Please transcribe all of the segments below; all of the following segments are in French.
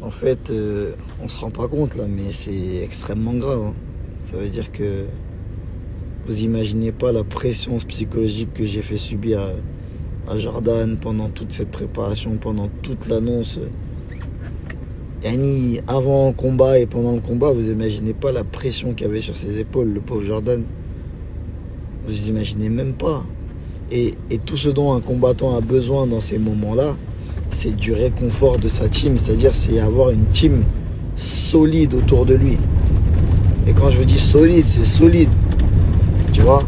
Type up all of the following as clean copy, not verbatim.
En fait, on se rend pas compte là, mais c'est extrêmement grave, hein. Ça veut dire que vous imaginez pas la pression psychologique que j'ai fait subir à Jordan pendant toute cette préparation, pendant toute l'annonce. Yani, avant le combat et pendant le combat, vous imaginez pas la pression qu'il y avait sur ses épaules, le pauvre Jordan. Vous imaginez même pas. Et tout ce dont un combattant a besoin dans ces moments-là, c'est du réconfort de sa team, c'est-à-dire c'est avoir une team solide autour de lui. Et quand je vous dis solide, c'est solide, tu vois.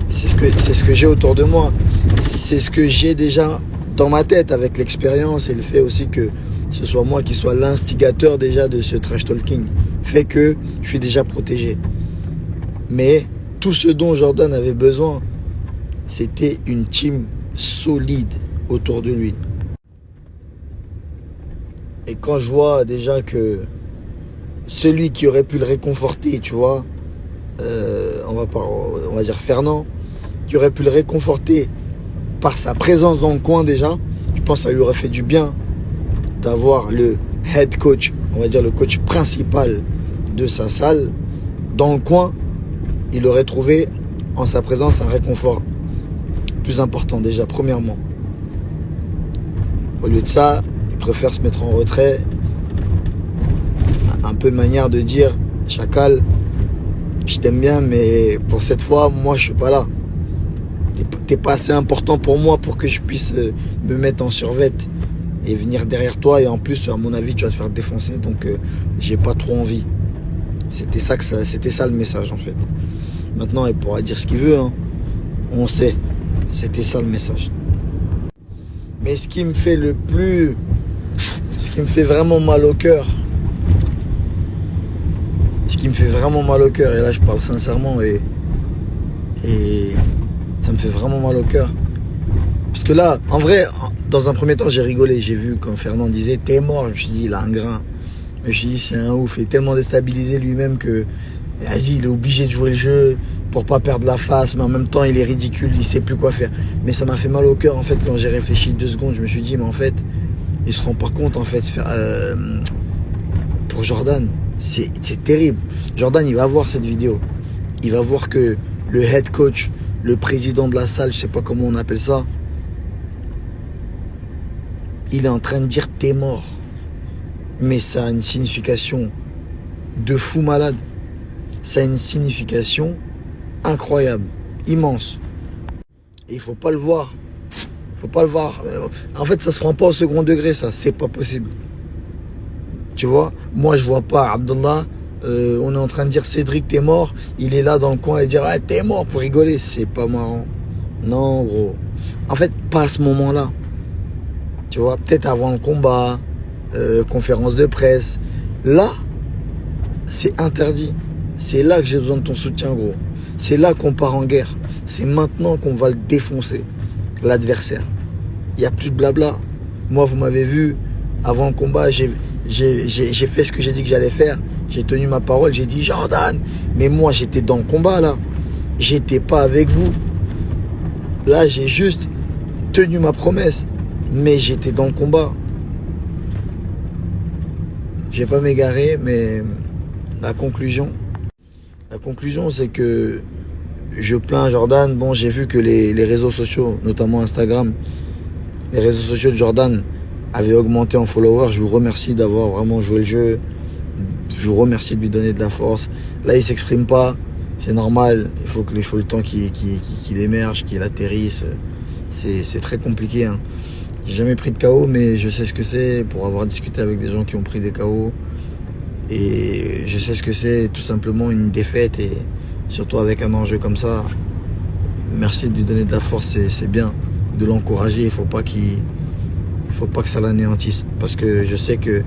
C'est ce que j'ai autour de moi. C'est ce que j'ai déjà dans ma tête avec l'expérience et le fait aussi que ce soit moi qui soit l'instigateur déjà de ce trash talking fait que je suis déjà protégé. Mais tout ce dont Jordan avait besoin, c'était une team solide autour de lui. Et quand je vois déjà que celui qui aurait pu le réconforter, tu vois, on va dire Fernand, qui aurait pu le réconforter par sa présence dans le coin déjà, je pense que ça lui aurait fait du bien d'avoir le head coach, on va dire le coach principal de sa salle, dans le coin. Il aurait trouvé en sa présence un réconfort plus important déjà, premièrement. Au lieu de ça, il préfère se mettre en retrait. Un peu de manière de dire, chacal, je t'aime bien, mais pour cette fois, moi je suis pas là. T'es pas assez important pour moi pour que je puisse me mettre en survette et venir derrière toi. Et en plus, à mon avis, tu vas te faire défoncer. Donc, j'ai pas trop envie. C'était ça le message en fait. Maintenant, il pourra dire ce qu'il veut, hein. On sait. C'était ça le message. Mais ce qui me fait vraiment mal au cœur, et là je parle sincèrement et ça me fait vraiment mal au cœur. Parce que là, en vrai, dans un premier temps, j'ai rigolé. J'ai vu quand Fernand disait « t'es mort », je me suis dit « il a un grain ». Je me suis dit « c'est un ouf ». Il est tellement déstabilisé lui-même que vas-y, il est obligé de jouer le jeu pour pas perdre la face, mais en même temps, il est ridicule, il sait plus quoi faire. Mais ça m'a fait mal au cœur, en fait, quand j'ai réfléchi 2 secondes. Je me suis dit « mais en fait, il se rend pas compte, en fait, pour Jordan, c'est terrible. Jordan, il va voir cette vidéo. Il va voir que le head coach, le président de la salle, je sais pas comment on appelle ça, il est en train de dire t'es mort. Mais ça a une signification de fou malade. Ça a une signification incroyable, immense. Et il faut pas le voir. Faut pas le voir. En fait, ça se prend pas au second degré, ça. C'est pas possible. Tu vois, moi je vois pas Abdallah, on est en train de dire Cédric t'es mort, il est là dans le coin et dire ah t'es mort pour rigoler, c'est pas marrant. Non gros. En fait, pas à ce moment-là. Tu vois, peut-être avant le combat, conférence de presse. Là, c'est interdit. C'est là que j'ai besoin de ton soutien gros. C'est là qu'on part en guerre. C'est maintenant qu'on va le défoncer, l'adversaire. Il n'y a plus de blabla. Moi, vous m'avez vu, avant le combat, j'ai fait ce que j'ai dit que j'allais faire. J'ai tenu ma parole, j'ai dit Jordan. Mais moi, j'étais dans le combat là. J'étais pas avec vous. Là, j'ai juste tenu ma promesse. Mais j'étais dans le combat. Je vais pas m'égarer, mais la conclusion, c'est que je plains Jordan. Bon, j'ai vu que les réseaux sociaux, notamment Instagram, les réseaux sociaux de Jordan avaient augmenté en followers. Je vous remercie d'avoir vraiment joué le jeu. Je vous remercie de lui donner de la force. Là, il s'exprime pas. C'est normal. Il faut le temps qu'il émerge, qu'il atterrisse. C'est très compliqué, hein. J'ai jamais pris de KO, mais je sais ce que c'est pour avoir discuté avec des gens qui ont pris des KO. Et je sais ce que c'est tout simplement une défaite et surtout avec un enjeu comme ça. Merci de lui donner de la force, c'est bien de l'encourager. Il faut pas que ça l'anéantisse parce que je sais que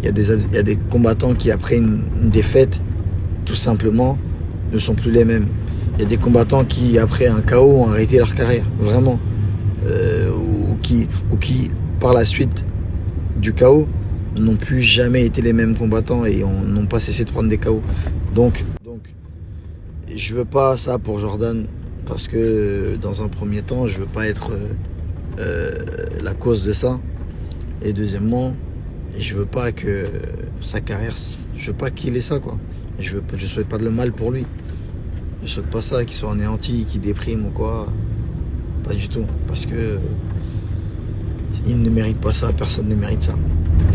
il y a des combattants qui après une défaite tout simplement ne sont plus les mêmes. Il y a des combattants qui après un KO ont arrêté leur carrière, vraiment. Ou qui par la suite du KO n'ont plus jamais été les mêmes combattants et n'ont pas cessé de prendre des KO. Donc je veux pas ça pour Jordan parce que dans un premier temps je veux pas être la cause de ça et deuxièmement Et je veux pas que sa carrière, je veux pas qu'il ait ça, quoi. Et je souhaite pas de le mal pour lui. Je souhaite pas ça, qu'il soit anéanti, qu'il déprime ou quoi. Pas du tout. Parce que il ne mérite pas ça, personne ne mérite ça.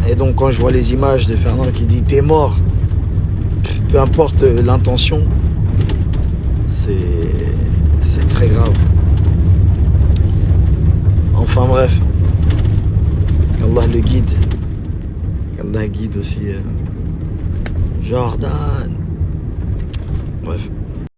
Et donc quand je vois les images de Fernand qui dit t'es mort, peu importe l'intention, c'est très grave. Enfin bref, qu'Allah le guide, qu'Allah guide aussi Jordan. Bref.